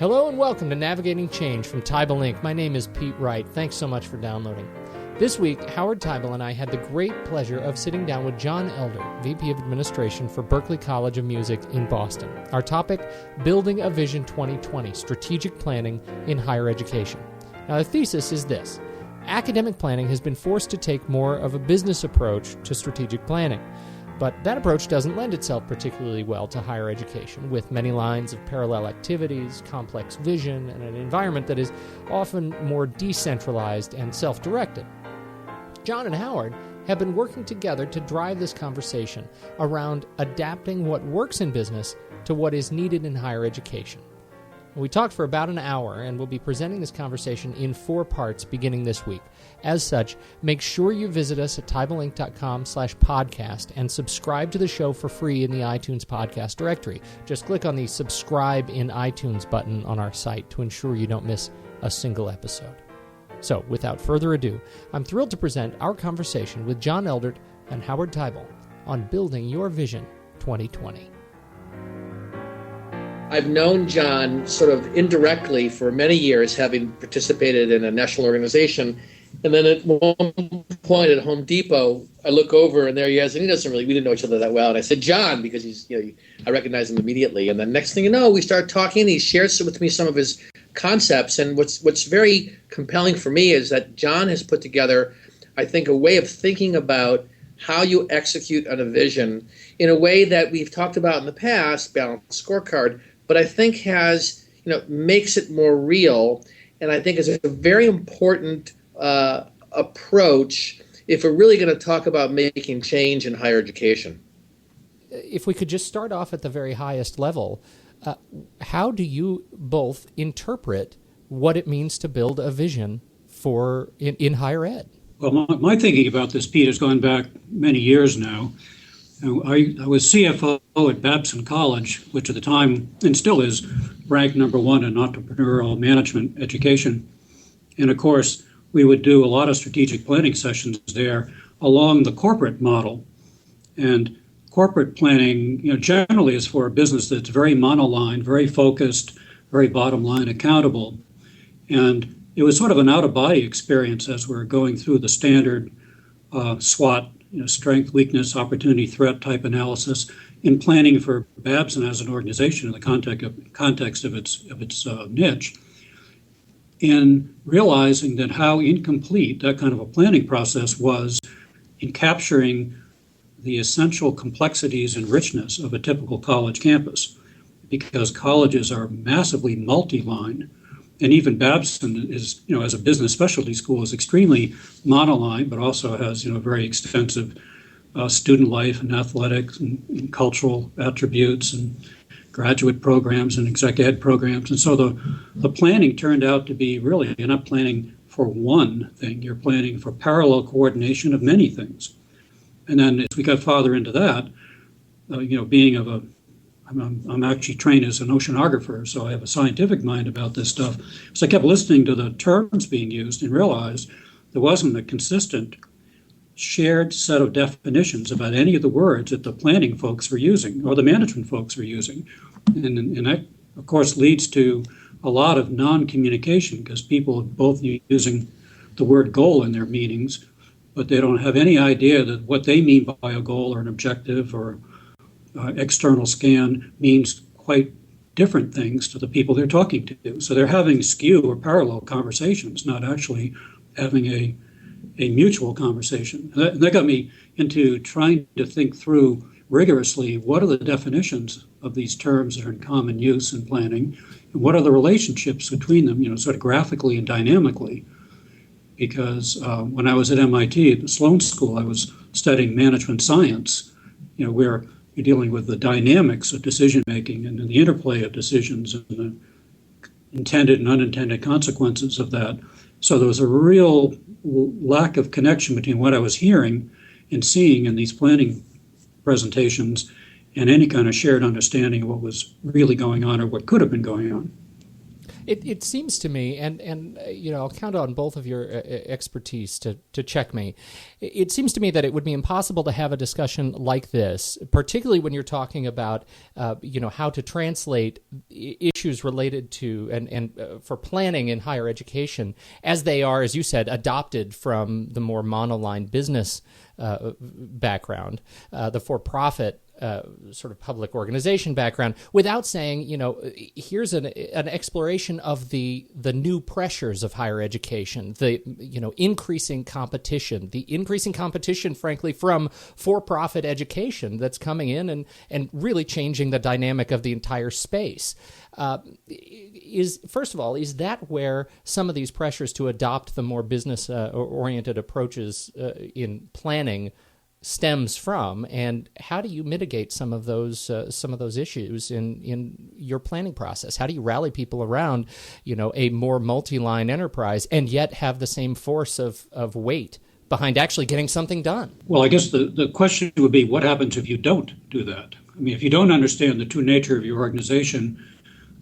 Hello and welcome to Navigating Change from Teibel Inc. My name is Pete Wright. Thanks so much for downloading. This week, Howard Teibel and I had the great pleasure of sitting down with John Eldert, VP of Administration for Berklee College of Music in Boston. Our topic, Building a Vision 2020, Strategic Planning in Higher Education. Now, the thesis is this. Academic planning has been forced to take more of a business approach to strategic planning. But that approach doesn't lend itself particularly well to higher education, with many lines of parallel activities, complex vision, and an environment that is often more decentralized and self-directed. John and Howard have been working together to drive this conversation around adapting what works in business to what is needed in higher education. We talked for about an hour, and we'll be presenting this conversation in 4 parts beginning this week. As such, make sure you visit us at teibelinc.com/podcast and subscribe to the show for free in the iTunes podcast directory. Just click on the subscribe in iTunes button on our site to ensure you don't miss a single episode. So, without further ado, I'm thrilled to present our conversation with John Eldert and Howard Teibel on Building Your Vision 2020. I've known John sort of indirectly for many years, having participated in a national organization. And then at one point at Home Depot, I look over and there he is, and we didn't know each other that well. And I said, John, because I recognize him immediately. And then next thing you know, we start talking, and he shares with me some of his concepts. And what's very compelling for me is that John has put together, I think, a way of thinking about how you execute on a vision in a way that we've talked about in the past, balanced scorecard, but I think makes it more real, and I think is a very important approach if we're really going to talk about making change in higher education. If we could just start off at the very highest level, how do you both interpret what it means to build a vision for in higher ed? Well, my thinking about this, Pete, has gone back many years now. I was CFO at Berklee College, which at the time, and still is, ranked number 1 in entrepreneurial management education. And of course, we would do a lot of strategic planning sessions there along the corporate model. And corporate planning, generally is for a business that's very monoline, very focused, very bottom line accountable. And it was sort of an out-of-body experience as we're going through the standard SWOT, strength, weakness, opportunity, threat type analysis in planning for Babson as an organization in the context of its niche, in realizing that how incomplete that kind of a planning process was in capturing the essential complexities and richness of a typical college campus, because colleges are massively multi-line. And even Babson is, as a business specialty school, is extremely monoline, but also has, very extensive student life and athletics and cultural attributes and graduate programs and exec ed programs. And so the planning turned out to be really, you're not planning for one thing, you're planning for parallel coordination of many things. And then as we got farther into that, being of I'm actually trained as an oceanographer, so I have a scientific mind about this stuff. So I kept listening to the terms being used and realized there wasn't a consistent shared set of definitions about any of the words that the planning folks were using or the management folks were using. And that, of course, leads to a lot of non-communication because people are both using the word goal in their meanings, but they don't have any idea that what they mean by a goal or an objective or external scan means quite different things to the people they're talking to. So they're having skew or parallel conversations, not actually having a mutual conversation. And that got me into trying to think through rigorously what are the definitions of these terms that are in common use in planning, and what are the relationships between them, sort of graphically and dynamically. Because when I was at MIT, at the Sloan School, I was studying management science, where you're dealing with the dynamics of decision making and the interplay of decisions and the intended and unintended consequences of that. So there was a real lack of connection between what I was hearing and seeing in these planning presentations and any kind of shared understanding of what was really going on or what could have been going on. It seems to me, and I'll count on both of your expertise to check me. It seems to me that it would be impossible to have a discussion like this, particularly when you're talking about, how to translate issues related to and for planning in higher education, as they are, as you said, adopted from the more monoline business background, the for-profit sort of public organization background, without saying, here's an exploration of the new pressures of higher education, the increasing competition, frankly, from for-profit education that's coming in and really changing the dynamic of the entire space. First of all, is that where some of these pressures to adopt the more business-oriented approaches in planning stems from, and how do you mitigate some of those issues in your planning process? How do you rally people around, a more multi-line enterprise, and yet have the same force of weight behind actually getting something done? Well, I guess the question would be, what happens if you don't do that? I mean, if you don't understand the true nature of your organization,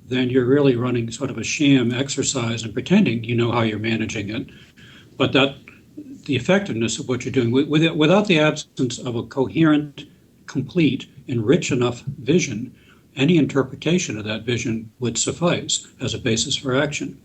then you're really running sort of a sham exercise and pretending you know how you're managing it. But the effectiveness of what you're doing, without the absence of a coherent, complete, and rich enough vision, any interpretation of that vision would suffice as a basis for action.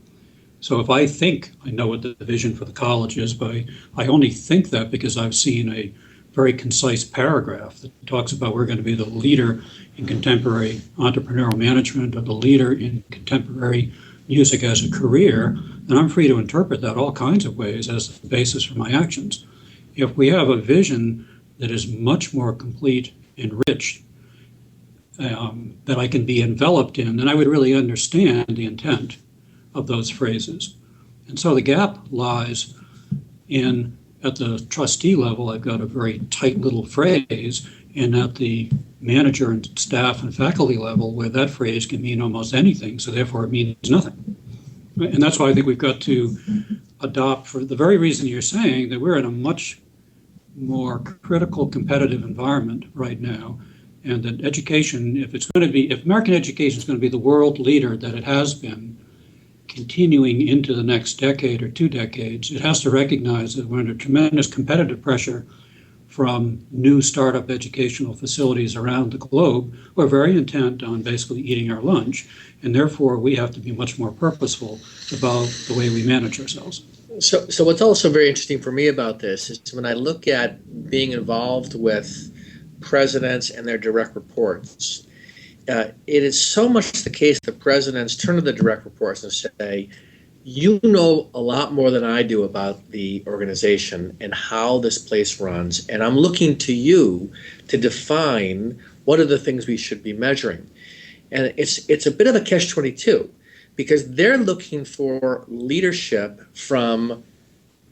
So if I think I know what the vision for the college is, but I only think that because I've seen a very concise paragraph that talks about we're going to be the leader in contemporary entrepreneurial management or the leader in contemporary music as a career, then I'm free to interpret that all kinds of ways as the basis for my actions. If we have a vision that is much more complete and rich, that I can be enveloped in, then I would really understand the intent of those phrases. And so the gap lies at the trustee level, I've got a very tight little phrase, and at the manager and staff and faculty level, where that phrase can mean almost anything, so therefore it means nothing. And that's why I think we've got to adopt, for the very reason you're saying, that we're in a much more critical competitive environment right now, and that education, if American education is going to be the world leader that it has been, continuing into the next decade or 2 decades, it has to recognize that we're under tremendous competitive pressure from new startup educational facilities around the globe who are very intent on basically eating our lunch, and therefore we have to be much more purposeful about the way we manage ourselves. So what's also very interesting for me about this is when I look at being involved with presidents and their direct reports, it is so much the case that presidents turn to the direct reports and say, you know a lot more than I do about the organization and how this place runs, and I'm looking to you to define what are the things we should be measuring. And it's a bit of a catch-22 because they're looking for leadership from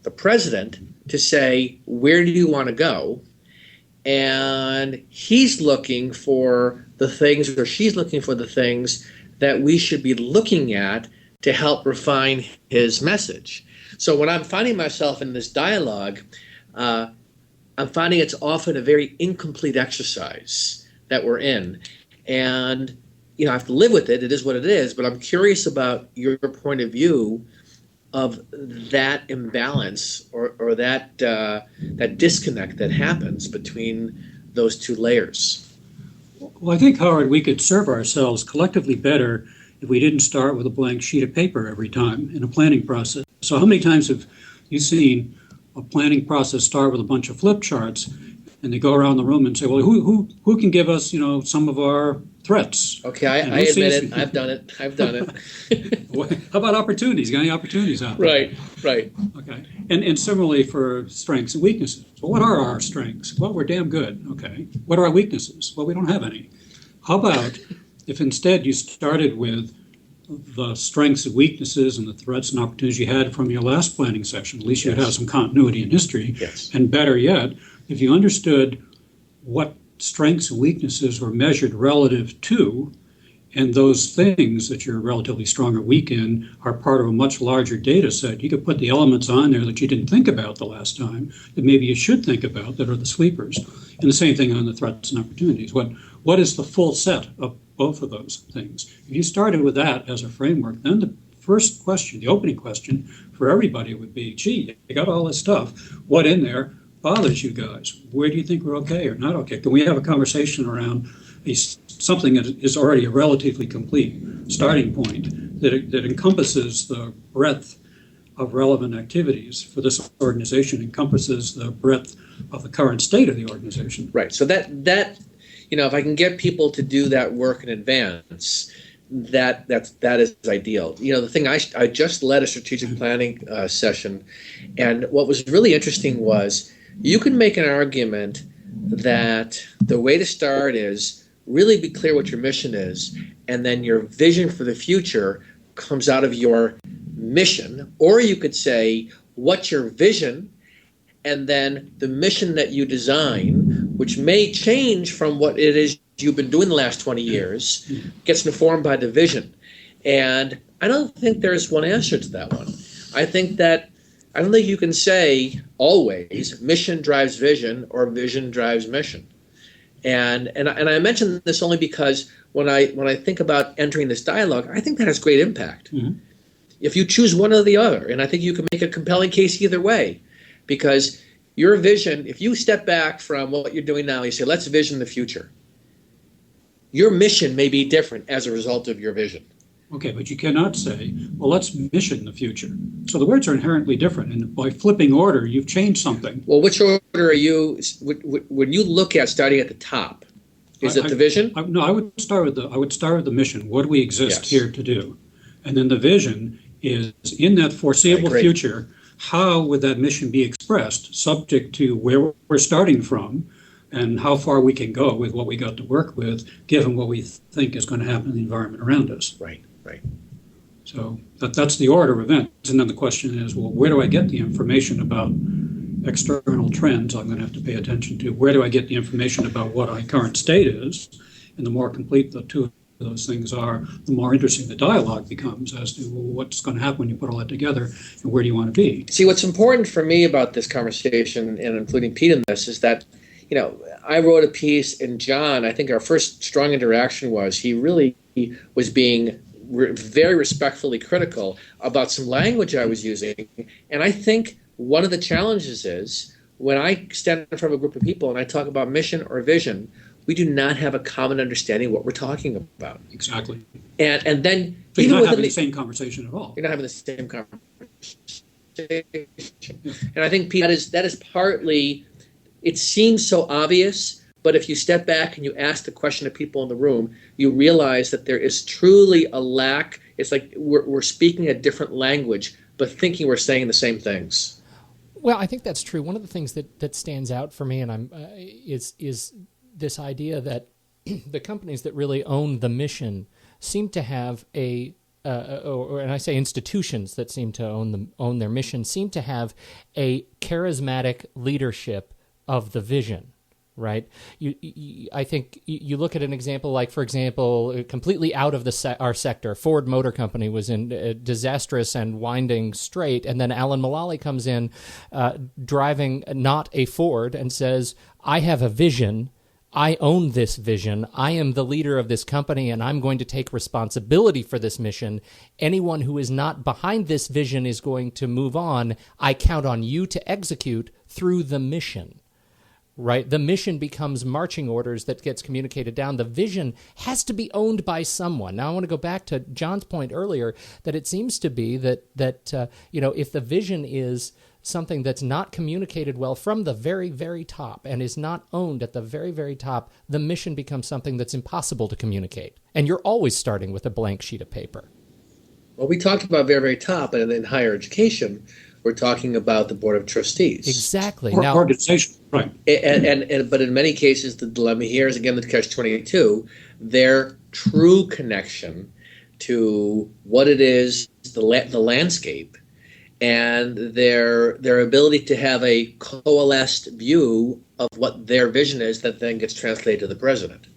the president to say, where do you want to go? And he's looking for the things, or she's looking for the things that we should be looking at to help refine his message. So when I'm finding myself in this dialogue, I'm finding it's often a very incomplete exercise that we're in. And, I have to live with it. It is what it is. But I'm curious about your point of view of that imbalance or that disconnect that happens between those two layers. Well, I think, Howard, we could serve ourselves collectively better if we didn't start with a blank sheet of paper every time in a planning process. So how many times have you seen a planning process start with a bunch of flip charts and they go around the room and say, well, who can give us, some of our threats? Okay, I admit it. I've done it. How about opportunities? Got any opportunities out there? Right. Okay. And similarly for strengths and weaknesses. Well, what are our strengths? Well, we're damn good. Okay. What are our weaknesses? Well, we don't have any. How about if instead you started with the strengths and weaknesses and the threats and opportunities you had from your last planning session? At least you'd have some continuity in history. Yes. And better yet, if you understood what strengths and weaknesses were measured relative to, and those things that you're relatively strong or weak in are part of a much larger data set, you could put the elements on there that you didn't think about the last time, that maybe you should think about, that are the sleepers. And the same thing on the threats and opportunities. What is the full set of both of those things? If you started with that as a framework, then the first question, the opening question for everybody would be, gee, you got all this stuff. What in there bothers you guys? Where do you think we're okay or not okay? Can we have a conversation around something that is already a relatively complete starting point that encompasses the breadth of relevant activities for this organization, encompasses the breadth of the current state of the organization? Right. So that if I can get people to do that work in advance, that is ideal. The thing, I just led a strategic planning session, and what was really interesting was you can make an argument that the way to start is really be clear what your mission is, and then your vision for the future comes out of your mission. Or you could say, what's your vision? And then the mission that you design, which may change from what it is you've been doing the last 20 years, gets informed by the vision. And I don't think there's one answer to that one. I don't think you can say always mission drives vision or vision drives mission. And I mention this only because when I think about entering this dialogue, I think that has great impact. Mm-hmm. If you choose one or the other, and I think you can make a compelling case either way, because your vision, if you step back from what you're doing now, you say, let's vision the future. Your mission may be different as a result of your vision. Okay, but you cannot say, well, let's mission the future. So the words are inherently different, and by flipping order, you've changed something. Well, which order are you, when you look at starting at the top, is it the vision? I would start with the mission. What do we exist here to do? And then the vision is, in that foreseeable future, how would that mission be expressed, subject to where we're starting from and how far we can go with what we got to work with, given what we think is going to happen in the environment around us. Right. So that's the order of events. And then the question is, well, where do I get the information about external trends I'm going to have to pay attention to? Where do I get the information about what our current state is? And the more complete the two of those things are, the more interesting the dialogue becomes as to, well, what's going to happen when you put all that together and where do you want to be? See, what's important for me about this conversation, and including Pete in this, is that I wrote a piece, and John, I think our first strong interaction was he really was being very respectfully critical about some language I was using. And I think one of the challenges is when I stand in front of a group of people and I talk about mission or vision, we do not have a common understanding of what we're talking about. Exactly. And then so you're not having the same conversation at all. You're not having the same conversation. And I think, Pete, that is partly, it seems so obvious, but if you step back and you ask the question of people in the room, you realize that there is truly a lack. It's like we're speaking a different language, but thinking we're saying the same things. Well, I think that's true. One of the things that stands out for me, and is this idea that the companies that really own the mission seem to have and I say institutions that seem to own their mission seem to have a charismatic leadership of the vision. Right. I think you look at an example like, for example, completely out of our sector, Ford Motor Company was in a disastrous and winding strait, and then Alan Mulally comes in driving not a Ford and says, I have a vision. I own this vision. I am the leader of this company, and I'm going to take responsibility for this mission. Anyone who is not behind this vision is going to move on. I count on you to execute through the mission. Right? The mission becomes marching orders that gets communicated down. The vision has to be owned by someone. Now, I want to go back to John's point earlier that it seems to be that if the vision is something that's not communicated well from the very, very top and is not owned at the very, very top, the mission becomes something that's impossible to communicate. And you're always starting with a blank sheet of paper. Well, we talked about very, very top, and in higher education, we're talking about the Board of Trustees. Exactly. Now, organization, right. But in many cases, the dilemma here is, again, the catch-22, their true connection to what it is, the landscape, and their ability to have a coalesced view of what their vision is that then gets translated to the president.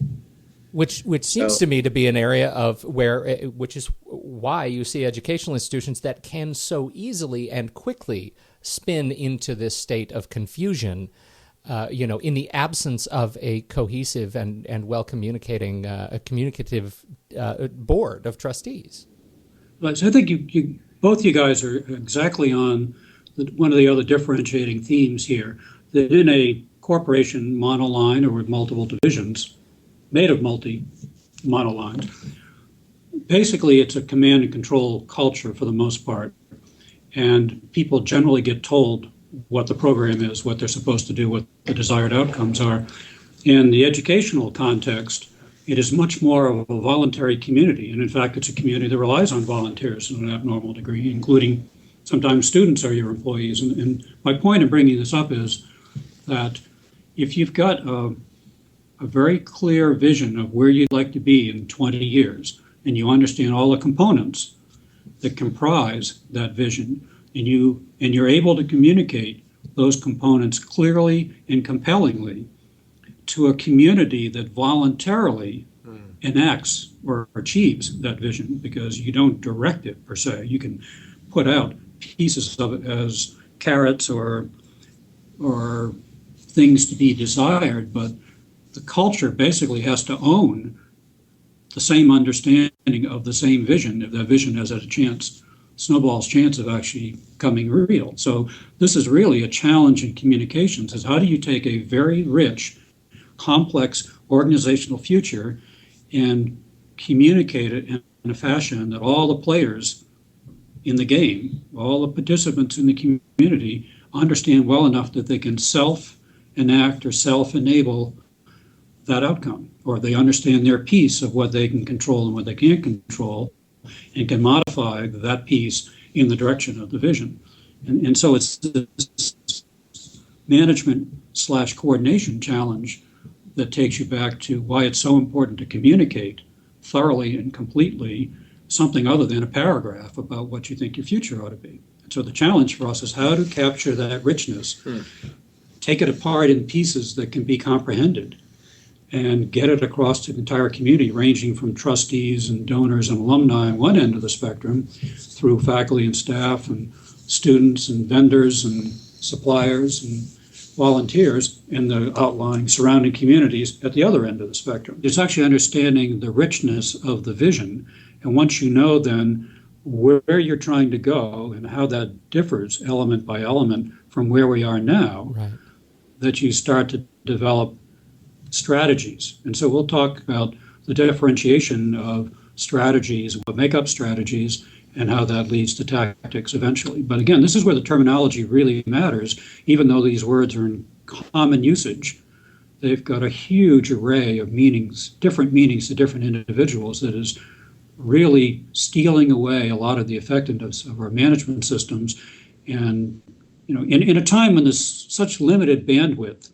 Which seems to me to be an area of which is why you see educational institutions that can so easily and quickly spin into this state of confusion, in the absence of a cohesive and well communicating, communicative board of trustees. So I think you both you guys are exactly on one of the other differentiating themes here, that in a corporation monoline or with multiple divisions made of monolines, basically it's a command and control culture for the most part. And people generally get told what the program is, what they're supposed to do, what the desired outcomes are. In the educational context, it is much more of a voluntary community. And in fact, it's a community that relies on volunteers in an abnormal degree, including sometimes students are your employees. And my point in bringing this up is that if you've got a very clear vision of where you'd like to be in 20 years, and you understand all the components that comprise that vision, and you're able to communicate those components clearly and compellingly to a community that voluntarily enacts or achieves that vision, because you don't direct it per se. You can put out pieces of it as carrots or things to be desired, but the culture basically has to own the same understanding of the same vision, if that vision has a chance, snowball's chance of actually coming real. So this is really a challenge in communications, is how do you take a very rich, complex organizational future and communicate it in a fashion that all the players in the game, all the participants in the community, understand well enough that they can self-enact or self-enable that outcome, or they understand their piece of what they can control and what they can't control, and can modify that piece in the direction of the vision. And so it's this management/coordination challenge that takes you back to why it's so important to communicate thoroughly and completely something other than a paragraph about what you think your future ought to be. And so the challenge for us is how to capture that richness, take it apart in pieces that can be comprehended, and get it across to the entire community, ranging from trustees and donors and alumni on one end of the spectrum, through faculty and staff and students and vendors and suppliers and volunteers in the outlying surrounding communities at the other end of the spectrum. It's actually understanding the richness of the vision, and once you know then where you're trying to go and how that differs element by element from where we are now, right, that you start to develop strategies. And so we'll talk about the differentiation of strategies, what make up strategies, and how that leads to tactics eventually. But again, this is where the terminology really matters. Even though these words are in common usage, they've got a huge array of meanings, different meanings to different individuals, that is really stealing away a lot of the effectiveness of our management systems. And in a time when there's such limited bandwidth,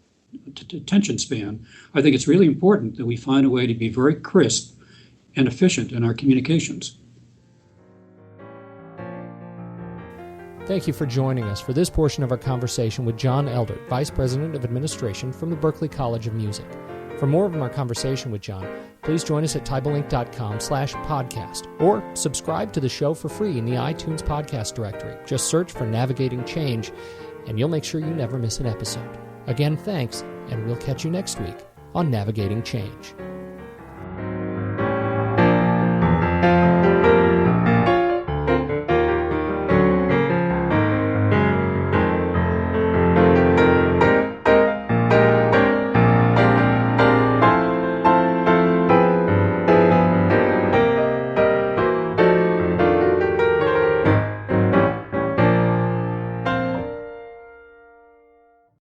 attention span, I think it's really important that we find a way to be very crisp and efficient in our communications. Thank you for joining us for this portion of our conversation with John Eldert, Vice President of Administration from the Berklee College of Music. For more of our conversation with John, please join us at teibelinc.com/podcast, or subscribe to the show for free in the iTunes podcast directory. Just search for Navigating Change, and you'll make sure you never miss an episode. Again, thanks, and we'll catch you next week on Navigating Change.